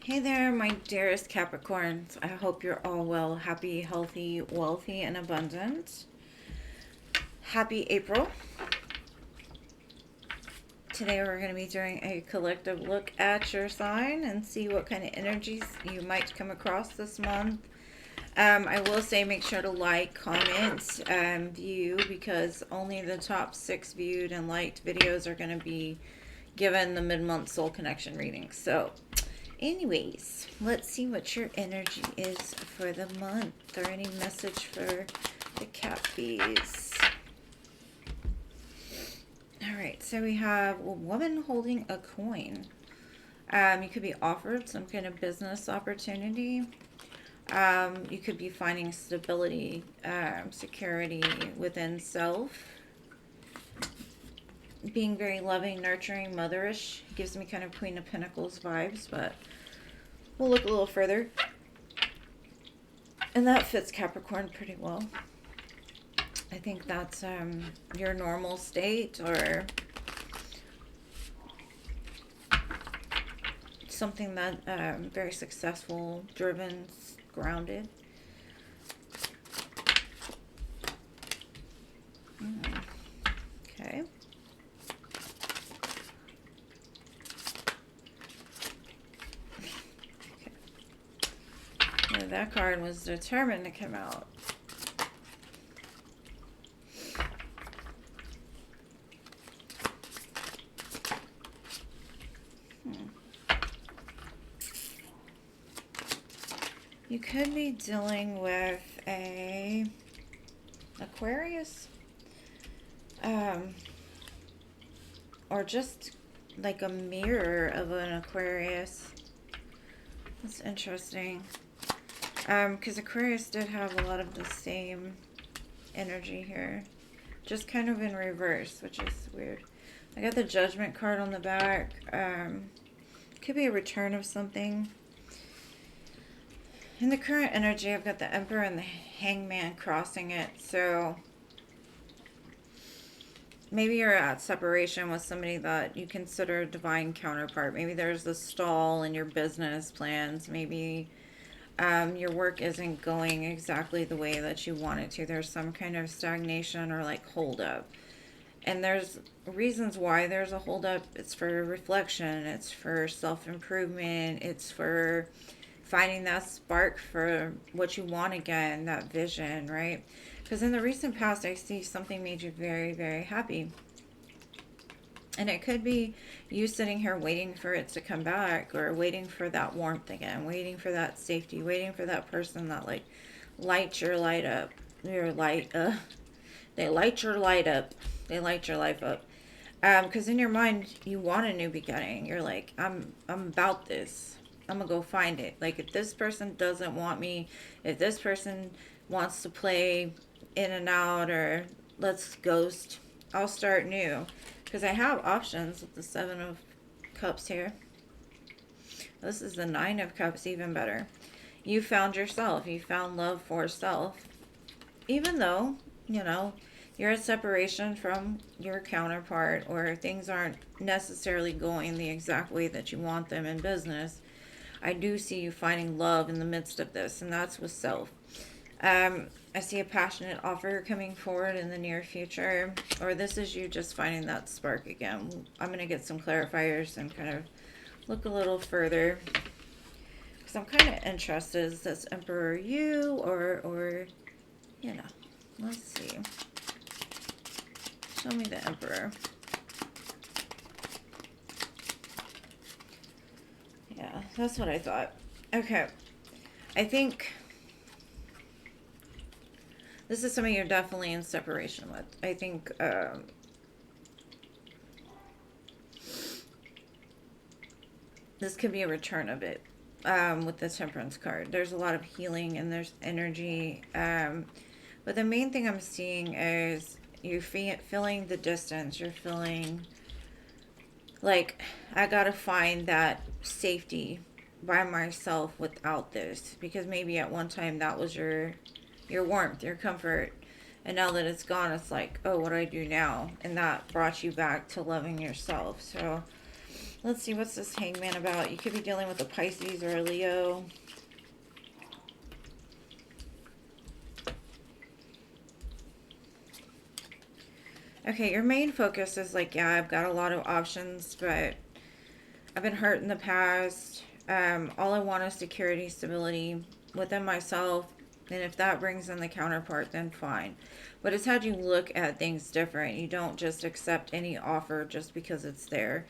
Hey there, my dearest Capricorns. I hope you're all well, happy, healthy, wealthy, and abundant. Happy April. Today we're going to be doing a collective look at your sign and see what kind of energies you might come across this month. I will say make sure to like, comment, view, because only the top 6 viewed and liked videos are going to be given the mid-month soul connection reading. So anyways, let's see what your energy is for the month, or any message for the Cappies. Alright, so we have a woman holding a coin. You could be offered some kind of business opportunity. You could be finding stability, security within self. Being very loving, nurturing, motherish. Gives me kind of Queen of Pentacles vibes, but we'll look a little further. And that fits Capricorn pretty well. I think that's your normal state, or something that very successful, driven, grounded. Okay. Yeah, that card was determined to come out. You could be dealing with a Aquarius, or just like a mirror of an Aquarius. That's interesting, because Aquarius did have a lot of the same energy here, just kind of in reverse, which is weird. I got the Judgment card on the back. Could be a return of something. In the current energy, I've got the Emperor and the Hangman crossing it. So maybe you're at separation with somebody that you consider a divine counterpart. Maybe there's a stall in your business plans. Maybe your work isn't going exactly the way that you want it to. There's some kind of stagnation or like holdup. And there's reasons why there's a holdup. It's for reflection. It's for self-improvement. It's for finding that spark for what you want again, that vision, right? Because in the recent past, I see something made you very, very happy. And it could be you sitting here waiting for it to come back, or waiting for that warmth again, waiting for that safety, waiting for that person that like lights your light up, your light, they light your light up, they light your life up. Because in your mind, you want a new beginning. You're like, I'm about this. I'm gonna go find it. Like, if this person doesn't want me, if this person wants to play in and out, or let's ghost, I'll start new. Because I have options with the 7 of Cups here. This is the 9 of Cups, even better. You found yourself. You found love for self. Even though, you know, you're a separation from your counterpart, or things aren't necessarily going the exact way that you want them in business, I do see you finding love in the midst of this, and that's with self. I see a passionate offer coming forward in the near future, or this is you just finding that spark again. I'm going to get some clarifiers and kind of look a little further, because I'm kind of interested. Is this Emperor you, or, you know, let's see. Show me the Emperor. Yeah, that's what I thought. Okay. I think this is somebody you're definitely in separation with. I think this could be a return of it, with the Temperance card. There's a lot of healing and there's energy. But the main thing I'm seeing is you're feeling the distance. You're feeling like, I gotta find that safety by myself without this, because maybe at one time that was your warmth, your comfort, and now that it's gone, it's like, oh, what do I do now? And that brought you back to loving yourself. So Let's see, what's this Hangman about? You could be dealing with a Pisces or a Leo. Okay, your main focus is like, yeah, I've got a lot of options, but I've been hurt in the past. All I want is security, stability within myself. And if that brings in the counterpart, then fine. But it's had you look at things different. You don't just accept any offer just because it's there.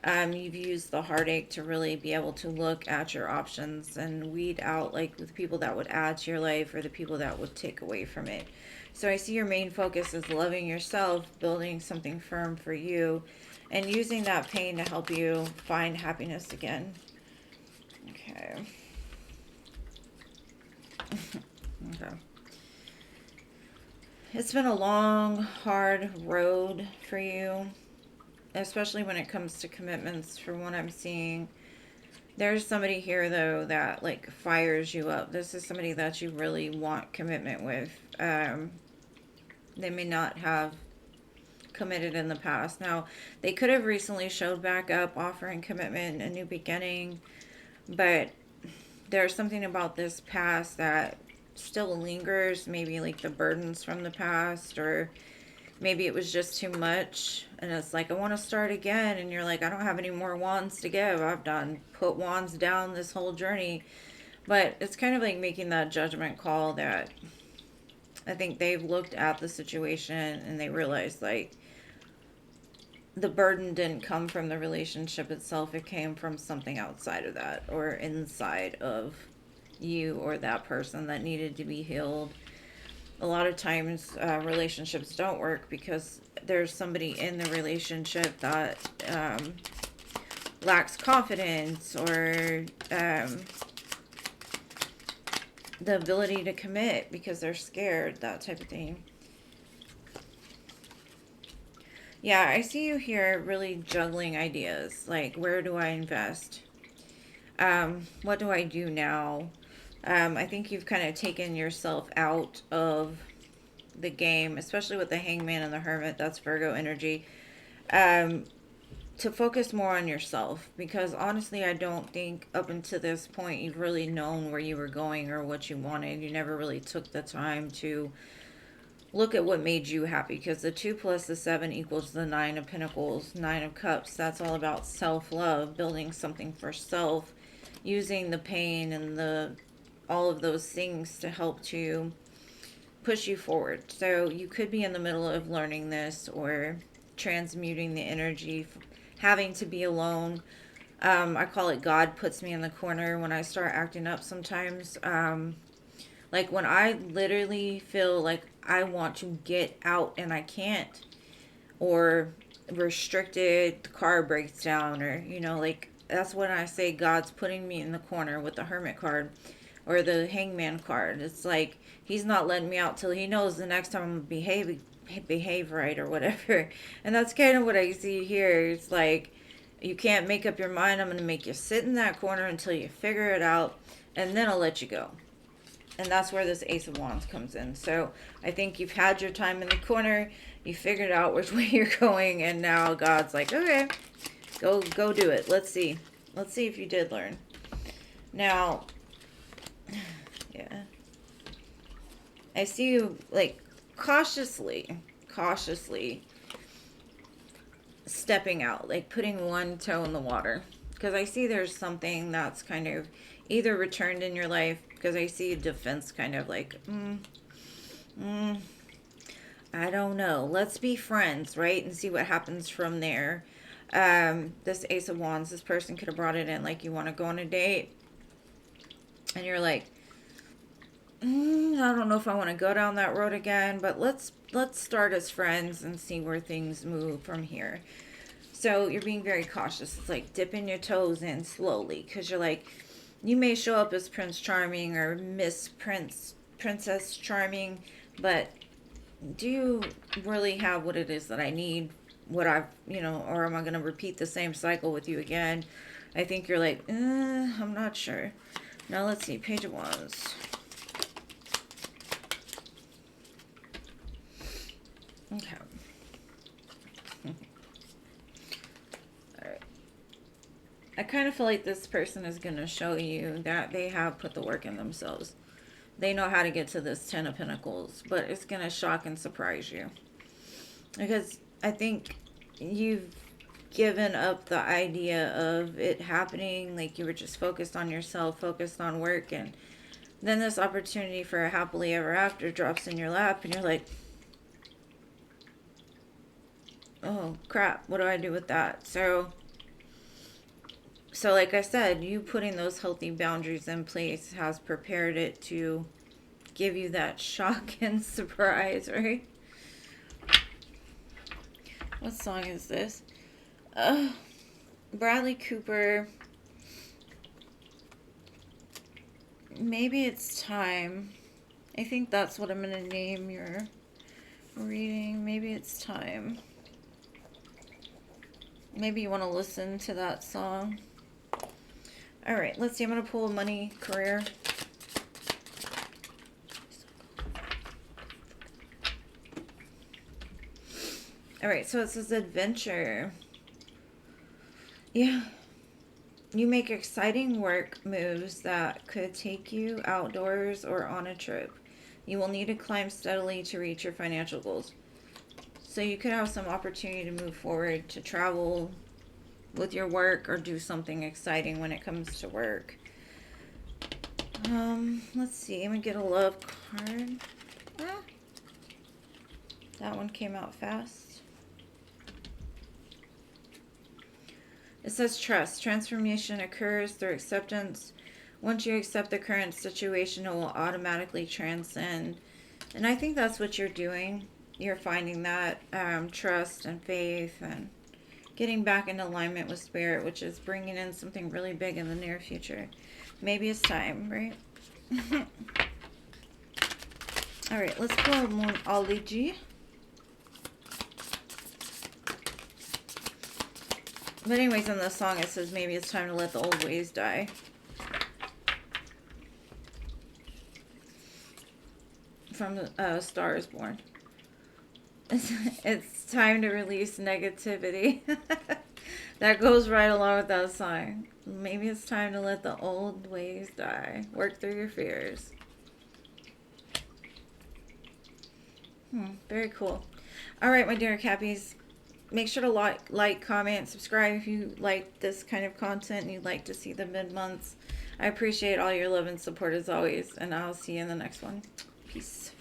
You've used the heartache to really be able to look at your options and weed out like the people that would add to your life or the people that would take away from it. So I see your main focus is loving yourself, building something firm for you, and using that pain to help you find happiness again. Okay. Okay. It's been a long, hard road for you, especially when it comes to commitments, from what I'm seeing. There's somebody here, though, that, like, fires you up. This is somebody that you really want commitment with. They may not have committed in the past. Now, they could have recently showed back up, offering commitment, a new beginning, but there's something about this past that still lingers. Maybe, like, the burdens from the past, or maybe it was just too much, and it's like, I want to start again, and you're like, I don't have any more wands to give. I've done put wands down this whole journey. But it's kind of like making that judgment call that I think they've looked at the situation and they realized, like, the burden didn't come from the relationship itself. It came from something outside of that, or inside of you or that person, that needed to be healed. A lot of times relationships don't work because there's somebody in the relationship that lacks confidence, or the ability to commit because they're scared, that type of thing. Yeah, I see you here really juggling ideas. Like, where do I invest? What do I do now? I think you've kind of taken yourself out of the game, especially with the Hangman and the Hermit. That's Virgo energy. To focus more on yourself, because honestly, I don't think up until this point you've really known where you were going or what you wanted. You never really took the time to look at what made you happy, because the 2 plus the 7 equals the 9 of Pentacles, 9 of Cups. That's all about self-love, building something for self, using the pain and the all of those things to help to push you forward. So you could be in the middle of learning this, or transmuting the energy, having to be alone. I call it God puts me in the corner when I start acting up sometimes. Like when I literally feel like I want to get out and I can't, or restricted, the car breaks down, or, you know, like, that's when I say God's putting me in the corner with the Hermit card or the Hangman card. It's like he's not letting me out till he knows the next time I'm behave right or whatever. And that's kind of what I see here. It's like, you can't make up your mind. I'm going to make you sit in that corner until you figure it out, and then I'll let you go. And that's where this Ace of Wands comes in. So I think you've had your time in the corner. You figured out which way you're going. And now God's like, okay, go do it. Let's see. Let's see if you did learn. Now, yeah. I see you, like, cautiously stepping out. Like, putting one toe in the water. Because I see there's something that's kind of either returned in your life, because I see a defense kind of like, I don't know. Let's be friends, right? And see what happens from there. This Ace of Wands, this person could have brought it in like, you want to go on a date. And you're like, I don't know if I want to go down that road again, but let's start as friends and see where things move from here. So you're being very cautious. It's like dipping your toes in slowly, because you're like, you may show up as Prince Charming or Princess Charming, but do you really have what it is that I need? What I've, or am I going to repeat the same cycle with you again? I think you're like, I'm not sure. Now let's see, Page of Wands. Okay. All right. I kind of feel like this person is going to show you that they have put the work in themselves. They know how to get to this Ten of Pentacles, but it's going to shock and surprise you. Because I think you've given up the idea of it happening. Like you were just focused on yourself, focused on work, and then this opportunity for a happily ever after drops in your lap, and you're like, oh crap, what do I do with that? So like I said, you putting those healthy boundaries in place has prepared it to give you that shock and surprise, right? What song is this? Bradley Cooper. Maybe it's time. I think that's what I'm going to name your reading. Maybe it's time. Maybe you want to listen to that song. All right, let's see. I'm going to pull money, career. All right, so it says adventure. Yeah. You make exciting work moves that could take you outdoors or on a trip. You will need to climb steadily to reach your financial goals. So you could have some opportunity to move forward, to travel with your work or do something exciting when it comes to work. Let's see. I'm going to get a love card. Ah, that one came out fast. It says trust. Transformation occurs through acceptance. Once you accept the current situation, it will automatically transcend. And I think that's what you're doing. You're finding that trust and faith and getting back in alignment with spirit, which is bringing in something really big in the near future. Maybe it's time, right? All right, let's pull Moonology. But anyways, in the song it says maybe it's time to let the old ways die. From the Star is Born. It's time to release negativity. That goes right along with that song. Maybe it's time to let the old ways die. Work through your fears. Very cool. All right, my dear Cappies. Make sure to like, comment, subscribe if you like this kind of content and you'd like to see the mid-months. I appreciate all your love and support as always, and I'll see you in the next one. Peace.